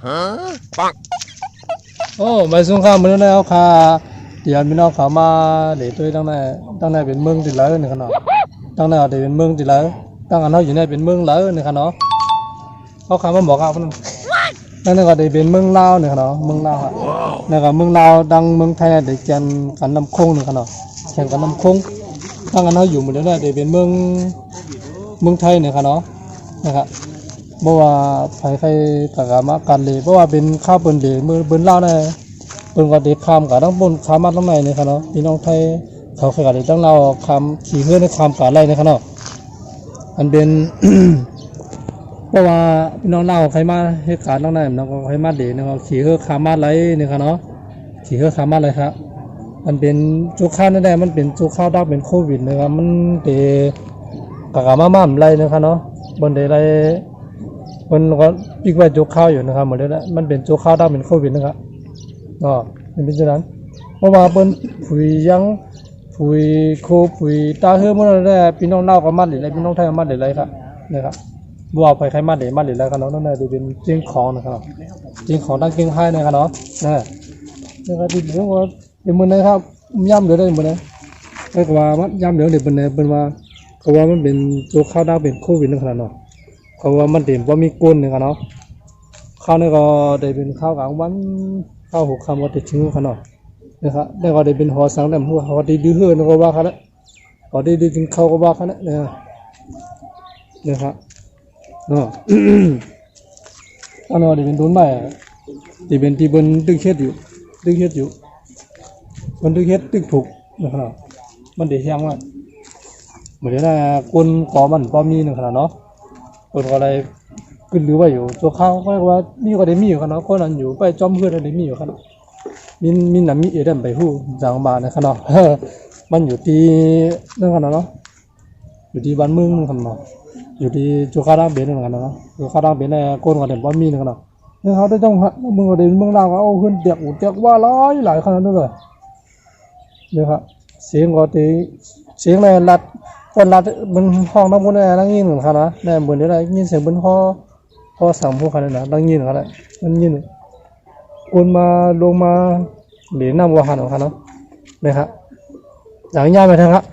ฮะปังโอ้ไม่สงครามมันแล้วค่ะเดี๋ยวมีน้องเขามาเดี๋ยวตัวตั้งในเป็นเมืองติดแล้วนี่ขนาดตั้งในเดี๋ยวเป็นเมืองติดแล้วตั้งอันเขาอยู่ในเป็นเมืองแล้วนี่ขนาดเขาคำมาบอกเอานั่นก็ได้เป็นเมืองลาวนี่ขนาดเมืองลาวอ่ะนี่ก็เมืองลาวดังเมืองไทยได้แข่งกันน้ำคงนี่ขนาดแข่งกันน้ำคงตั้งอันเขาอยู่หมดแล้วได้เป็นเมืองไทยนี่ขนาดนะครับเพราะว่าใครตะกามากันเลยเพราะว่าเป็นข้าวเปิ้นเดมือเปิ้นลาวเนี่ยเปิ้นก็เด็กคำกับทั้งบนคำมาทั้งในนี่ครับเนาะพี่น้องไทยเขาเคยกันตั้งเราคำขี่เฮือในคำกาไรนี่ครับเนาะอันเป็น เพราะว่าพี่น้องลาวใครมาเหตุการณ์ตั้งในน้องก็ใครมาเดนะครับขี่เฮือคำมาไรนี่ครับเนาะขี่เฮือคำมาไรครับมันเป็นจุกข้าวนั่นแหละมันเป็นจุกข้าวดักเป็นโควิดนะครับมันเดกะมาม่าไรนะครับเนาะบนเดไรมันก็ปีกว่าจุกข้าวอยู่นะครับหมดเลยนะมันเป็นจุกข้าวดักเป็นโควิดนะครับเป็นฉะนั้นเพราะว่าเปิ้นผุยยังผุยโคผุยตาเฮือมันได้พี่น้องเล่ากับมันหรืออะไรพี่น้องไทยกับมันหรืออะไรครับนะครับบัวไปใครมันหรือมันหรืออะไรกันเนาะนั่นแหละจะเป็นเจียงของนะครับเจียงของตั้งเจียงไฮ้นะครับเนาะนะครับที่ผมว่าเป็นมือนะครับย่ำเดี๋ยวได้มือนะไม่กว่ามันย่ำเดี๋ยวเดี๋ยวเป็นว่าเขาว่ามันเป็นตัวข้าวดักเป็นโควิดนะครับเนาะเขาว่ามันเด่นว่ามีก้นนะครับเนาะข้าวนี่ก็ได้เป็นข้าวกลางวันข้าวหุงคำก็ติดชิ้นขนาดนะครับได้ก็ได้เป็นหอสังแต่หัวหอดีดื้อเฮือนก็ว่าขนาดหอดีดื้อกินข้าวก็ว่าขนาดนะครับเนาะอันนั้นได้เป็นต้นไม้ที่เป็นที่บนตึกเฮ็ดอยู่บนตึกเฮ็ดตึกถูกนะครับมันได้เฮียงว่าเหมือนได้คนขอมันพอมีนะครับเนาะคนก็เลยขึ้นหรือว่าอยู่ตัวข้าวก็ว่ามีก็ได้มีอยู่ขนาดคนนั้นอยู่ไปจอมเพื่อนได้มีอยู่ขนาดมีน้ำมีเอเดนไปหู้จางบานนะครับเนาะมันอยู่ที่นั่นขนาดเนาะอยู่ที่บ้านเมืองนั่นขนาดอยู่ที่จุฬาดังเบนนั่นขนาดเนาะจุฬาดังเบนในคนก็ได้บ่มีนั่นขนาดเนี่ยเขาได้ต้องมึงก็ได้เมืองลาวก็เอาขึ้นเตียกอุเตียกว่าหลายขนาดนั้นเลยเนี่ยครับเสียงก็ตีเสียงในรัดคนรัดมันห้องน้ำมันอะไรนั่งยินเหมือนกันนะในบนนี้อะไรยินเสียงบนพ่อสั่งพวกเขาเนี่ยนะนั่งยินเหมือนกันมันยินคนมาลงมาเหรียญน้ำวัวหันของเขาเนาะนะครับอย่างย่าไปทางครับ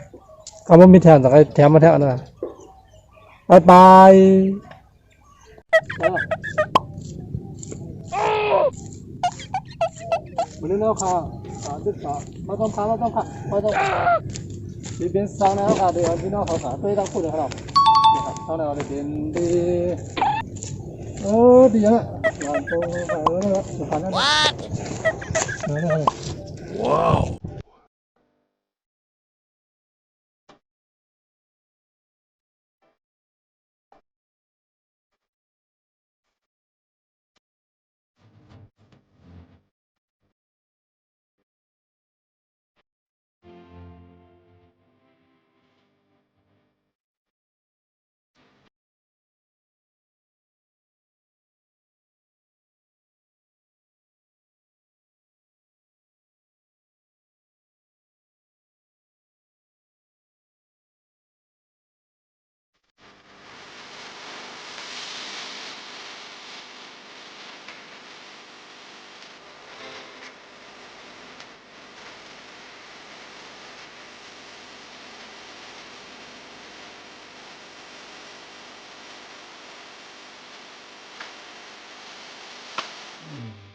คำว่ามีแถมจากไอ้แถมมาแถมนะบายเหมือนนั่นค่ะดึกต่อมาต้องค่ะดีเป็นสาวนะครับเดี๋ยวพี่น้องเขาสาตัวตั้งพูดเลยครับนะครับสาวนาเดี๋ยวเป็นดีดีนะงานโตนะครับสุพรรณนะว้าว Mm.